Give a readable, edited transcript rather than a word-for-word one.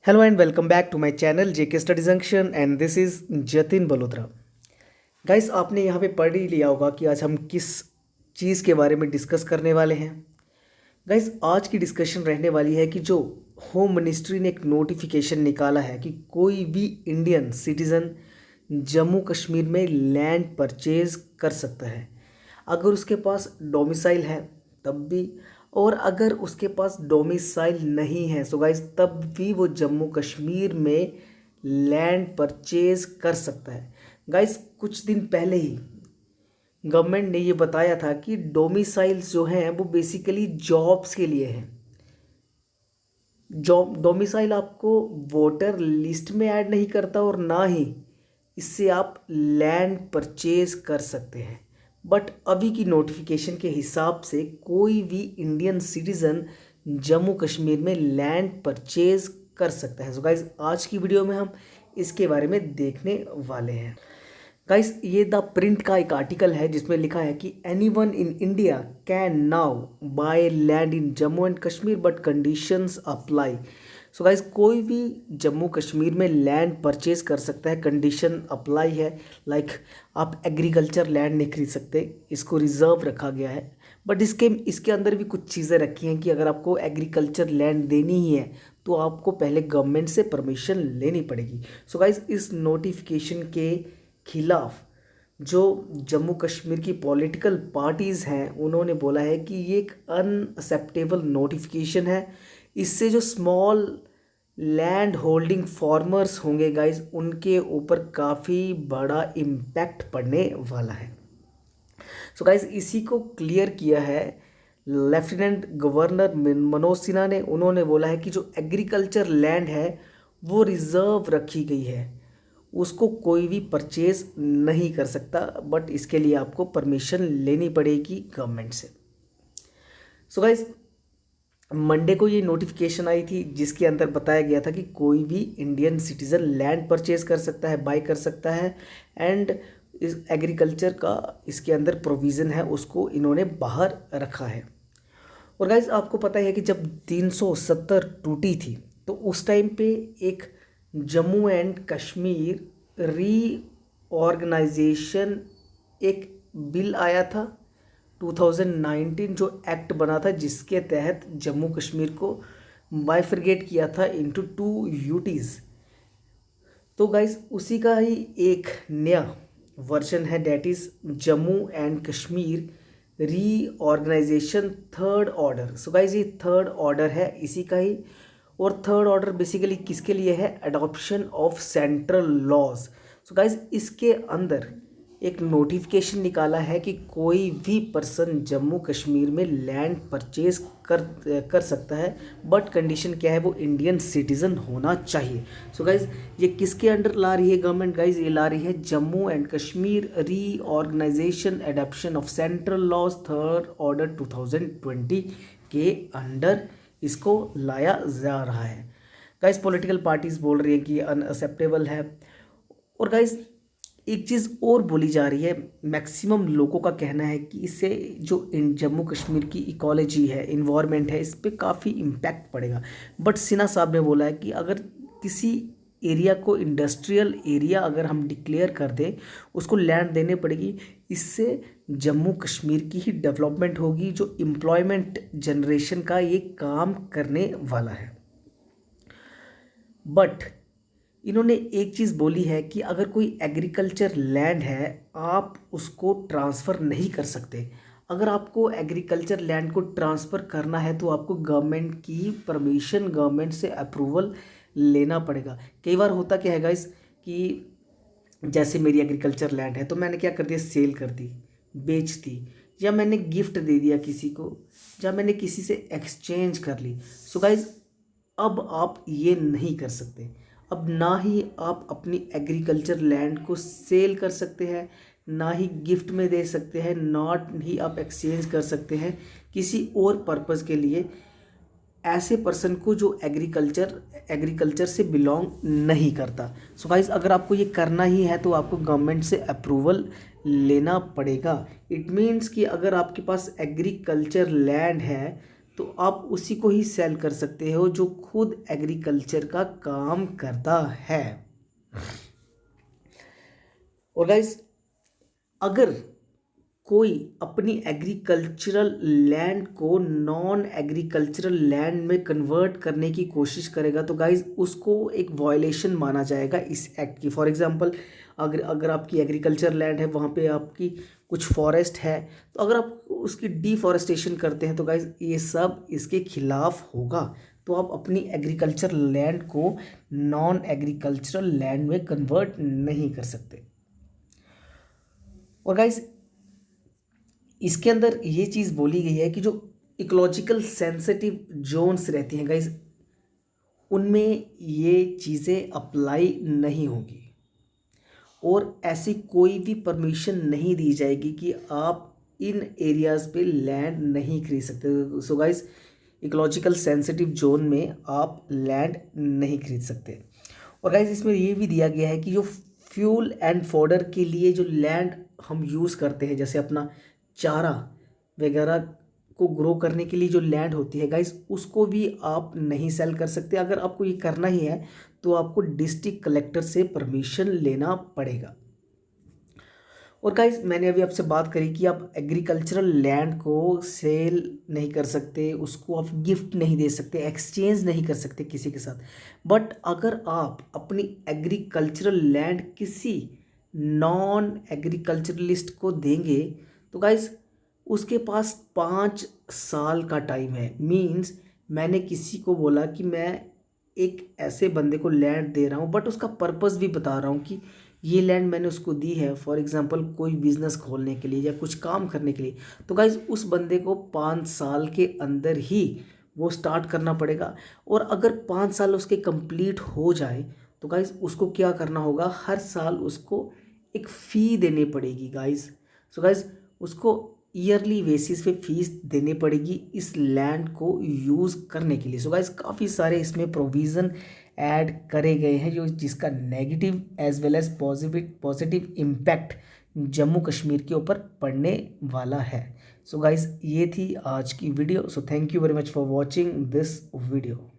Hello and welcome back to my channel JK Study Junction and this is Jatin Balotra. Guys आपने यहाँ पे पढ़ ही लिया होगा कि आज हम किस चीज़ के बारे में डिस्कस करने वाले हैं। गाइस आज की डिस्कशन रहने वाली है कि जो होम मिनिस्ट्री ने एक नोटिफिकेशन निकाला है कि कोई भी इंडियन सिटीज़न जम्मू कश्मीर में लैंड परचेज कर सकता है अगर उसके पास डोमिसाइल है तब भी, और अगर उसके पास डोमिसाइल नहीं है सो गाइस तब भी वो जम्मू कश्मीर में लैंड परचेज कर सकता है। गाइस कुछ दिन पहले ही गवर्नमेंट ने ये बताया था कि डोमिसाइल्स जो हैं वो बेसिकली जॉब्स के लिए हैं। जॉब डोमिसाइल आपको वोटर लिस्ट में ऐड नहीं करता और ना ही इससे आप लैंड परचेज कर सकते हैं। बट अभी की नोटिफिकेशन के हिसाब से कोई भी इंडियन सिटीज़न जम्मू कश्मीर में लैंड परचेज कर सकता है। सो गाइस आज की वीडियो में हम इसके बारे में देखने वाले हैं। गाइस ये द प्रिंट का एक आर्टिकल है जिसमें लिखा है कि anyone in India can now by land in Jammu and Kashmir but conditions apply. So guys कोई भी जम्मू कश्मीर में लैंड परचेज कर सकता है, कंडीशन अप्लाई है। लाइक आप एग्रीकल्चर लैंड नहीं खरीद सकते, इसको रिजर्व रखा गया है। बट इसके अंदर भी कुछ चीज़ें रखी हैं कि अगर आपको एग्रीकल्चर लैंड देनी ही है तो आपको पहले गवर्नमेंट से परमिशन लेनी पड़ेगी। सो गाइस इस नोटिफिकेशन के खिलाफ जो जम्मू कश्मीर की पॉलिटिकल पार्टीज़ हैं उन्होंने बोला है कि ये एक अनएक्सेप्टेबल नोटिफिकेशन है। इससे जो स्मॉल लैंड होल्डिंग फार्मर्स होंगे गाइस उनके ऊपर काफ़ी बड़ा इम्पैक्ट पड़ने वाला है। सो गाइस इसी को क्लियर किया है लेफ्टिनेंट गवर्नर मनोज सिन्हा ने। उन्होंने बोला है कि जो एग्रीकल्चर लैंड है वो रिजर्व रखी गई है, उसको कोई भी परचेज नहीं कर सकता, बट इसके लिए आपको परमिशन लेनी पड़ेगी गवर्नमेंट से। सो गाइस मंडे को ये नोटिफिकेशन आई थी जिसके अंदर बताया गया था कि कोई भी इंडियन सिटीज़न लैंड परचेज कर सकता है, बाय कर सकता है, एंड इस एग्रीकल्चर का इसके अंदर प्रोविज़न है उसको इन्होंने बाहर रखा है। और गाइज आपको पता है कि जब 370 टूटी थी तो उस टाइम पे एक जम्मू एंड कश्मीर रीऑर्गेनाइजेशन एक बिल आया था 2019 जो एक्ट बना था जिसके तहत जम्मू कश्मीर को बाइफरगेट किया था इनटू 2 यूटीज़। तो गाइस उसी का ही एक नया वर्जन है, that is Jammu and Kashmir reorganisation third order. So guys ये थर्ड ऑर्डर है इसी का ही, और थर्ड ऑर्डर बेसिकली किसके लिए है? Adoption of central laws. So guys इसके अंदर एक नोटिफिकेशन निकाला है कि कोई भी पर्सन जम्मू कश्मीर में लैंड परचेज कर सकता है, बट कंडीशन क्या है? वो इंडियन सिटीज़न होना चाहिए। सो गाइज ये किसके अंडर ला रही है गवर्नमेंट? गाइज ये ला रही है Jammu and Kashmir reorganisation adoption of central laws third order 2020 के अंडर इसको लाया जा रहा है। गाइज पॉलिटिकल पार्टीज बोल रही है कि अनएक्सेप्टेबल है। और गाइज एक चीज़ और बोली जा रही है, मैक्सिमम लोगों का कहना है कि इससे जो इन जम्मू कश्मीर की इकोलॉजी है, इन्वायरमेंट है, इस पर काफ़ी इम्पैक्ट पड़ेगा। बट सिन्हा साहब ने बोला है कि अगर किसी एरिया को इंडस्ट्रियल एरिया अगर हम डिक्लेयर कर दें उसको लैंड देने पड़ेगी, इससे जम्मू कश्मीर की ही डेवलपमेंट होगी, जो एम्प्लॉयमेंट जनरेशन का ये काम करने वाला है। बट इन्होंने एक चीज़ बोली है कि अगर कोई एग्रीकल्चर लैंड है आप उसको ट्रांसफ़र नहीं कर सकते। अगर आपको एग्रीकल्चर लैंड को ट्रांसफ़र करना है तो आपको गवर्नमेंट की परमिशन, गवर्नमेंट से अप्रूवल लेना पड़ेगा। कई बार होता क्या है गाइस कि जैसे मेरी एग्रीकल्चर लैंड है तो मैंने क्या कर दिया? सेल कर दी, बेच दी, या मैंने गिफ्ट दे दिया किसी को, या मैंने किसी से एक्सचेंज कर ली। सो गाइस अब आप ये नहीं कर सकते। अब ना ही आप अपनी एग्रीकल्चर लैंड को सेल कर सकते हैं, ना ही गिफ्ट में दे सकते हैं, नॉट ही आप एक्सचेंज कर सकते हैं किसी और पर्पज़ के लिए ऐसे पर्सन को जो एग्रीकल्चर से बिलोंग नहीं करता। सो गाइस अगर आपको ये करना ही है तो आपको गवर्नमेंट से अप्रूवल लेना पड़ेगा। इट मीन्स कि अगर आपके पास एग्रीकल्चर लैंड है तो आप उसी को ही सेल कर सकते हो जो खुद एग्रीकल्चर का काम करता है। और गाइस, अगर कोई अपनी एग्रीकल्चरल लैंड को नॉन एग्रीकल्चरल लैंड में कन्वर्ट करने की कोशिश करेगा तो गाइज उसको एक वायलेशन माना जाएगा इस एक्ट की। फॉर एग्जांपल, अगर अगर आपकी एग्रीकल्चर लैंड है, वहाँ पे आपकी कुछ फॉरेस्ट है, तो अगर आप उसकी डिफॉरेस्टेशन करते हैं तो गाइज ये सब इसके खिलाफ होगा। तो आप अपनी एग्रीकल्चर लैंड को नॉन एग्रीकल्चरल लैंड में कन्वर्ट नहीं कर सकते। और गाइज, इसके अंदर ये चीज़ बोली गई है कि जो इकोलॉजिकल सेंसिटिव जोन्स रहती हैं गाइज, उनमें ये चीज़ें अप्लाई नहीं होगी और ऐसी कोई भी परमिशन नहीं दी जाएगी कि आप इन एरियाज़ पे लैंड नहीं खरीद सकते। So guys, ecological sensitive zone में आप लैंड नहीं खरीद सकते। और गाइज, इसमें ये भी दिया गया है कि जो फ्यूल एंड फॉडर के लिए जो लैंड हम यूज़ करते हैं, जैसे अपना चारा वगैरह को ग्रो करने के लिए जो लैंड होती है गाइस, उसको भी आप नहीं सेल कर सकते। अगर आपको ये करना ही है तो आपको डिस्ट्रिक्ट कलेक्टर से परमिशन लेना पड़ेगा। और गाइस, मैंने अभी आपसे बात करी कि आप एग्रीकल्चरल लैंड को सेल नहीं कर सकते, उसको आप गिफ्ट नहीं दे सकते, एक्सचेंज नहीं कर सकते किसी के साथ। बट अगर आप अपनी एग्रीकल्चरल लैंड किसी नॉन एग्रीकल्चरलिस्ट को देंगे तो गाइस उसके पास 5 साल का टाइम है। मीन्स मैंने किसी को बोला कि मैं एक ऐसे बंदे को लैंड दे रहा हूँ, बट उसका पर्पस भी बता रहा हूँ कि ये लैंड मैंने उसको दी है फॉर एग्जांपल कोई बिजनेस खोलने के लिए या कुछ काम करने के लिए। तो गाइज उस बंदे को 5 साल के अंदर ही वो स्टार्ट करना पड़ेगा। और अगर 5 साल उसके कंप्लीट हो जाए तो गाइज उसको क्या करना होगा, हर साल उसको एक फ़ी देनी पड़ेगी गाइज। सो गाइज, उसको ईयरली बेसिस पे फीस देनी पड़ेगी इस लैंड को यूज़ करने के लिए। सो गाइस, काफ़ी सारे इसमें प्रोविज़न ऐड करे गए हैं जो जिसका negative as well as positive impact Jammu Kashmir के ऊपर पड़ने वाला है। सो गाइस, ये थी आज की video. So thank you very much for watching this video.